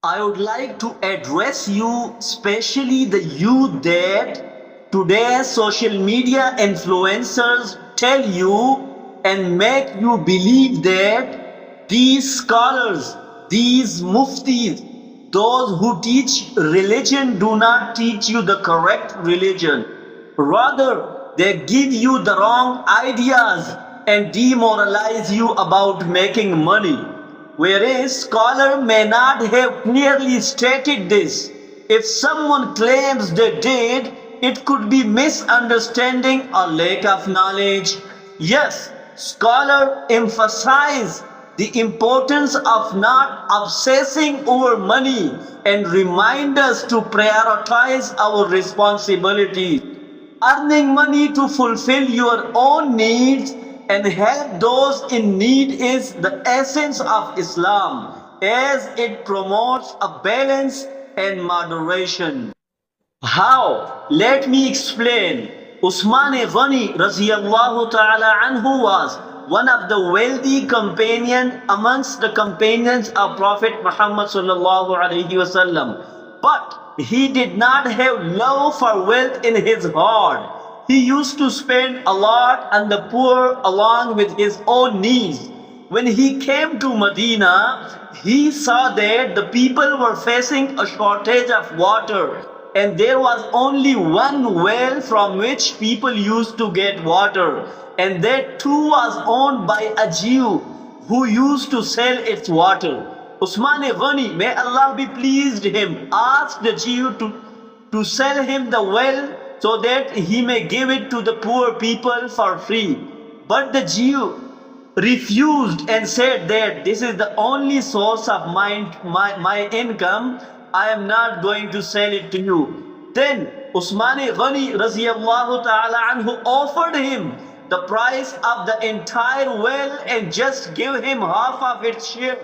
I would like to address you, especially the youth, that today's social media influencers tell you and make you believe that these scholars, these muftis, those who teach religion do not teach you the correct religion. Rather, they give you the wrong ideas and demoralize you about making money. Whereas scholar may not have clearly stated this. If someone claims they did, it could be misunderstanding or lack of knowledge. Yes, scholar emphasize the importance of not obsessing over money and remind us to prioritize our responsibilities. Earning money to fulfill your own needs and help those in need is the essence of Islam, as it promotes a balance and moderation. How? Let me explain. Usman Ghani Raziyallahu Ta'ala Anhu was one of the wealthy companion amongst the companions of Prophet Muhammad Sallallahu Alaihi Wasallam. But he did not have love for wealth in his heart. He used to spend a lot on the poor along with his own needs. When he came to Medina, he saw that the people were facing a shortage of water, and there was only one well from which people used to get water, and that too was owned by a Jew who used to sell its water. Usman Ghani, may Allah be pleased him, asked the Jew to sell him the well so that he may give it to the poor people for free. But the Jew refused and said that this is the only source of my income. I am not going to sell it to you. Then Usman Ghani Raziyallahu Ta'ala Anhu offered him the price of the entire well and just give him half of its share.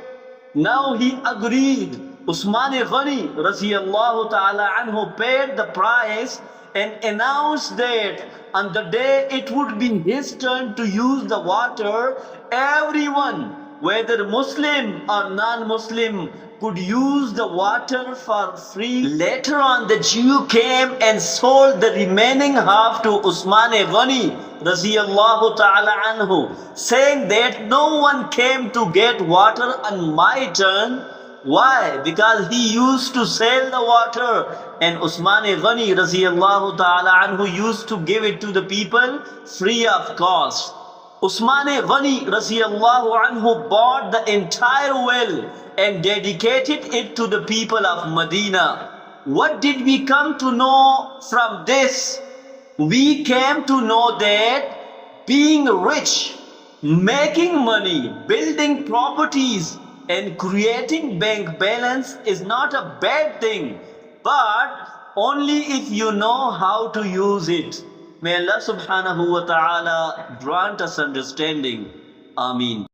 Now he agreed. Usman Ghani Raziyallahu Ta'ala Anhu paid the price and announced that on the day it would be his turn to use the water, everyone, whether Muslim or non-Muslim, could use the water for free. Later on, the Jew came and sold the remaining half to Usman Ghani Raziyallahu Ta'ala Anhu, saying that no one came to get water on my turn. Why? Because he used to sell the water, and Usman Ghani Raziyallahu Ta'ala Anhu used to give it to the people free of cost. Usman Ghani Raziyallahu Anhu bought the entire well and dedicated it to the people of Medina. What did we come to know from this? We came to know that being rich, making money, building properties, and creating bank balance is not a bad thing, but only if you know how to use it. May Allah subhanahu wa ta'ala grant us understanding. Ameen.